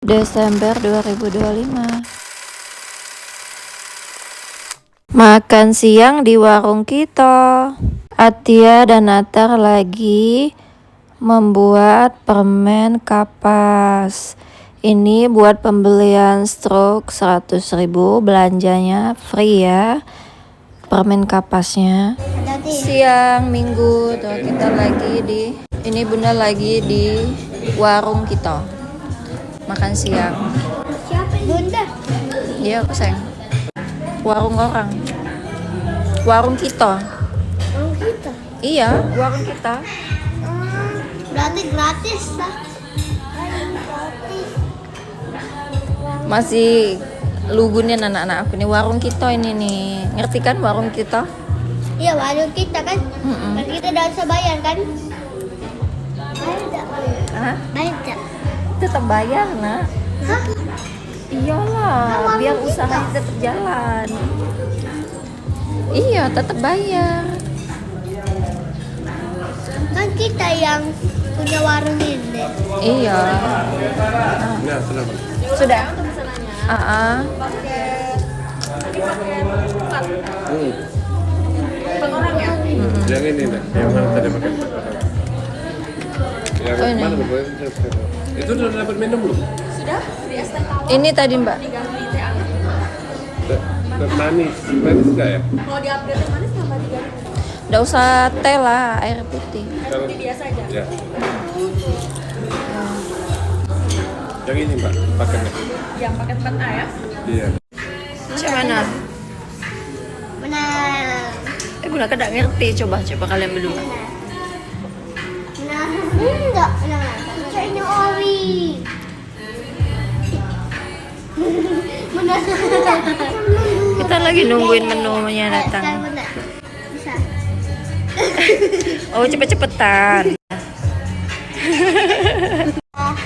Desember 2025. Makan siang di warung kita. Atia dan Natar lagi membuat permen kapas. Ini buat pembelian stroke 100.000, belanjanya free ya. Permen kapasnya. Siang Minggu tuh kita lagi ini Bunda lagi di warung kita. Makan siang. Siapa Bunda? Iya aku sayang. Warung orang. Warung kita. Warung kita. Iya, warung kita. Berarti gratis lah. Masih lugunin anak-anak aku nih, warung kita ini nih. Ngerti kan warung kita? Iya, warung kita kan. Kan kita udah bisa bayar kan? Hah? Bayar tak? Tetap bayar, Nak. Hah? Iyalah, biar usahanya tetap jalan. Iya, tetap bayar. Kan kita yang punya warung ini. Iya. Ya, kenapa? Sudah. Yang ini nih, yang mana tadi pakai? Yang Oh, ini. mana boleh? Itu udah dapat minum belum? Ini tadi, Mbak. Manis enggak ya? Nggak usah teh lah, air putih. Biasa aja. Ya. Yang ini Mbak, paketnya. Yang paket 4A ya? Iya. Macam mana? Benar. Bunda kan nggak ngerti. Coba kalian berdua. Nah, enggak. Nah, kayaknya ori. Benar. Kita lagi nungguin menunya datang. Benar. Bisa. Oh, cepet-cepetan.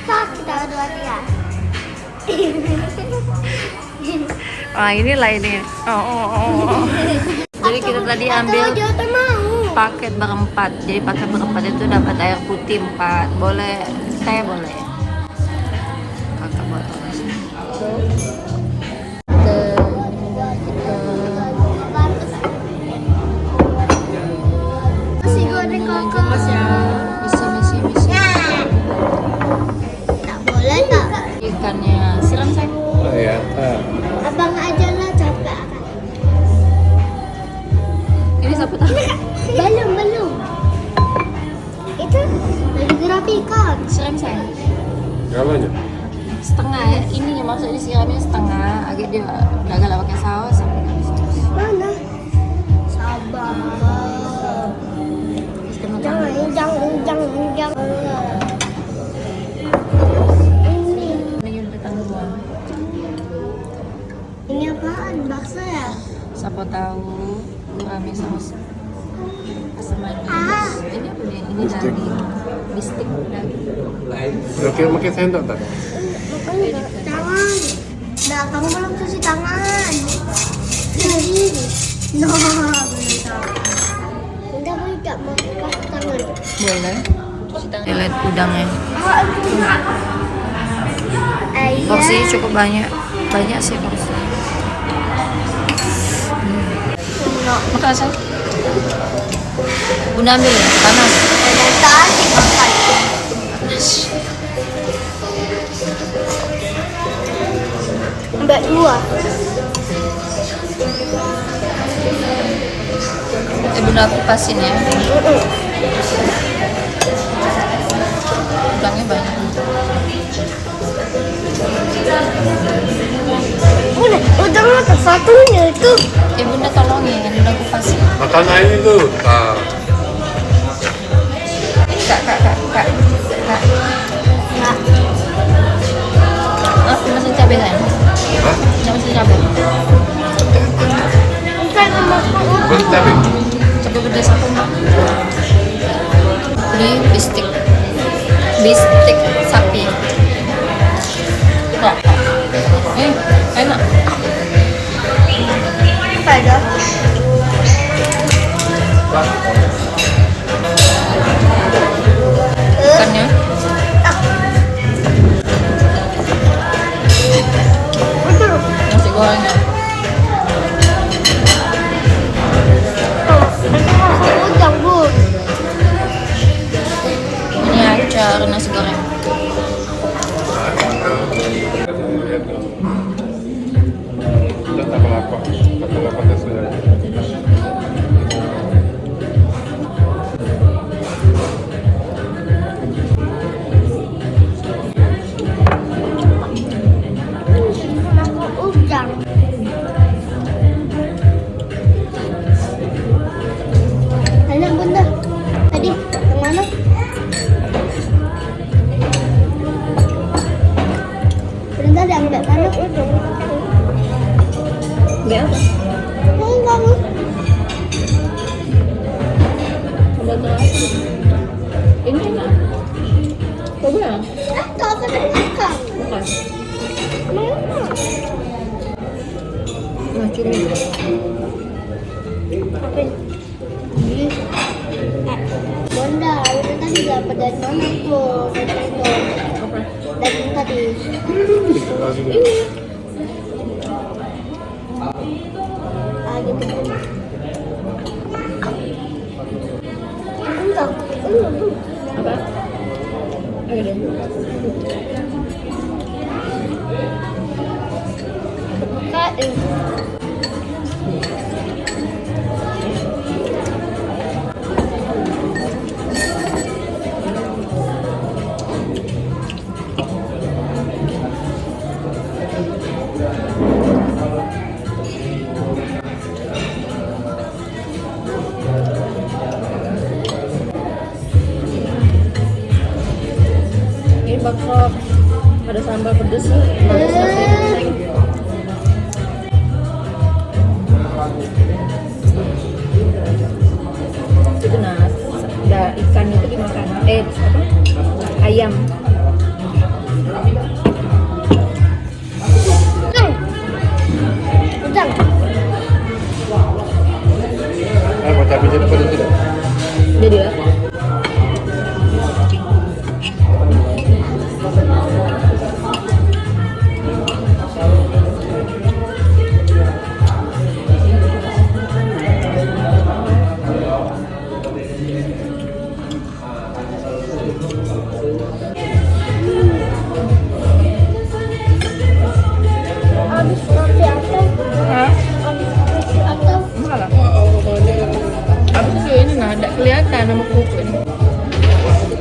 Stop, kita dua dia. Inilah ini. Oh. Jadi kita tadi ambil paket berempat. Jadi paket berempat itu dapat air putih 4. Boleh teh boleh. Kakak buat Masih goreng kakak. misi. Tak boleh tak? Ikannya siram sayang. Oh ya. Abang aja lah capek akan. Ini siapa tahu? Belum. Itu lagi gerak ikan. Siram sayang. Galanya? Setengah ya. Ini maksudnya disiramnya setengah. Agak dia gagal pakai saus sampai habis terus. Mana? Sabar. Jangan. Ini udah datang duluan. Ini apaan? Bakso ya? Siapa tahu gurame saus asam manis. Ini apa nih? Ini Bistik. daging. Bistik daging. Oke, pakai sendok tak? Tangan. Nah, kamu belum cuci tangan. Ini. No, belum tahu. Udah tidak mau pakai tangan. Boleh. Cuci tangan. Lihat udangnya. Porsi cukup banyak. Banyak sih porsi. Makan sayang. Bunda ambil ya, panas. Mbak dua. Bunda kupasin ya. Udangnya banyak. Udangnya satunya itu. Bunda tolongin, Bunda kupasin. Makan air itu. Ah. Kak. Masukin cabai sayang. Hah? Masukin cabai. Boleh cabai? Cabai pedas satu Mbak. Ini bistik sapi. Kok? Enak. Pada. Ikannya Enak bunda. Tadi yang mana? Bunda ada ambil mana? Biar apa? Enggak. Ada apa? Ini enak. Coba ya? Tak apa nak. Bukan. Mana? Nah, cumi. Apa ini? Bunda, Bunda tadi dapat dari mana tuh? Dari itu. Apa? Daging tadi. Ini. Ah gitu. Enggak. Apa? Ayo deh. Kak, Ini bakso ada sambal pedes sih. Bagus banget. Itu nah, ada ikan itu dimakan. Apa? Ayam. udang. Apa cabai jadi pedas tidak? Jadi ya. Habis nasi atau Hah? habis nasi atau Enggak lah. Abis itu ini nah, ada kelihatan nama kerupuk ini.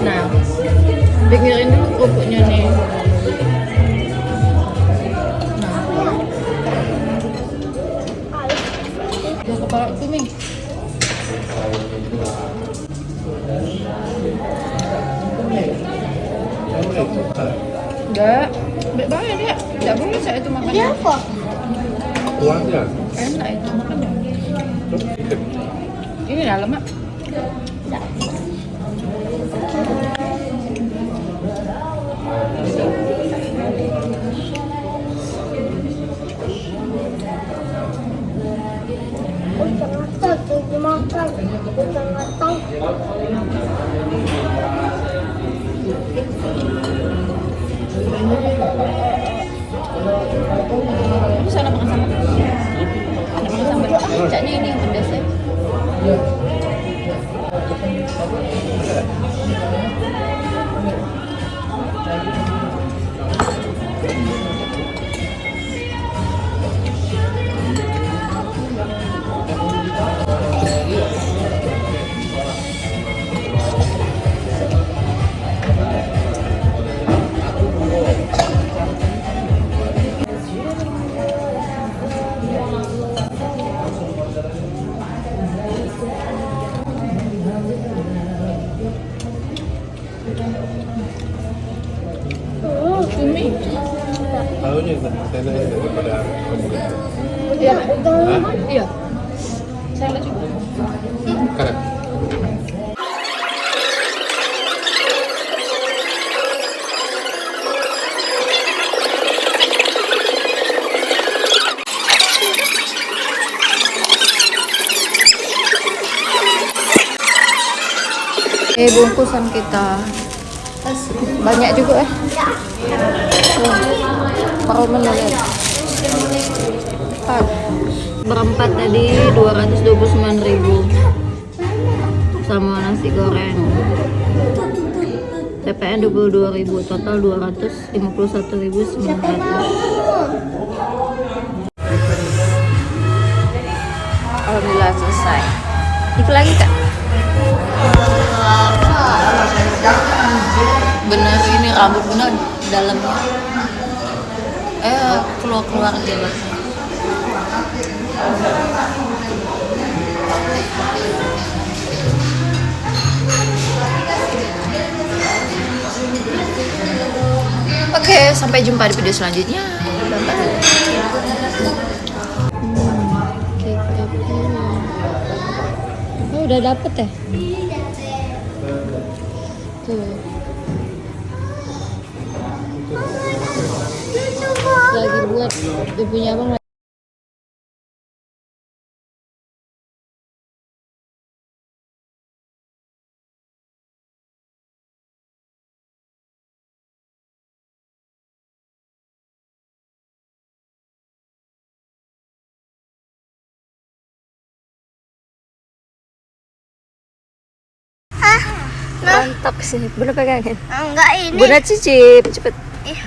Nah, dengerin dulu kerupuknya nih. Nah, dia kepala cumi. Enggak, baik banget dia. Enggak boleh saya itu ini makannya. apa? Kuahnya. Enak itu makannya. Ini lah lemak. Udang atau tuh dimakan. Udang atau Bisa nak makan sama. Nak makan sambal. Caknya ini yang pedas ya. Cumi. Tahunya enak daripada kamu. Iya. udang. Iya. Saya lihat juga. Karet. Bungkusan kita banyak juga ya. Kalau menurut berempat tadi 229.000 sama nasi goreng. TPN 22.000, total 251.900. Alhamdulillah selesai. Ikut lagi kak? Bener ini rambut bener dalamnya. Keluar aja lah. Oke, sampai jumpa di video selanjutnya. Bye-bye. Oh, udah dapet ya? Tuh. Lagi buat ibunya abang. Mantap sih, Bunda pegangin. Enggak ini. Bunda cicip, cepet. Ih,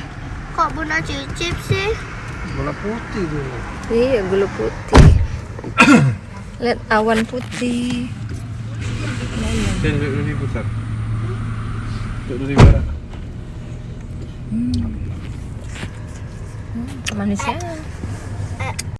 kok Bunda cicip sih? Bola putih dulu. Iya, gula putih. Lihat awan putih. Dan lebih pusat. Untuk di barat. Manisnya.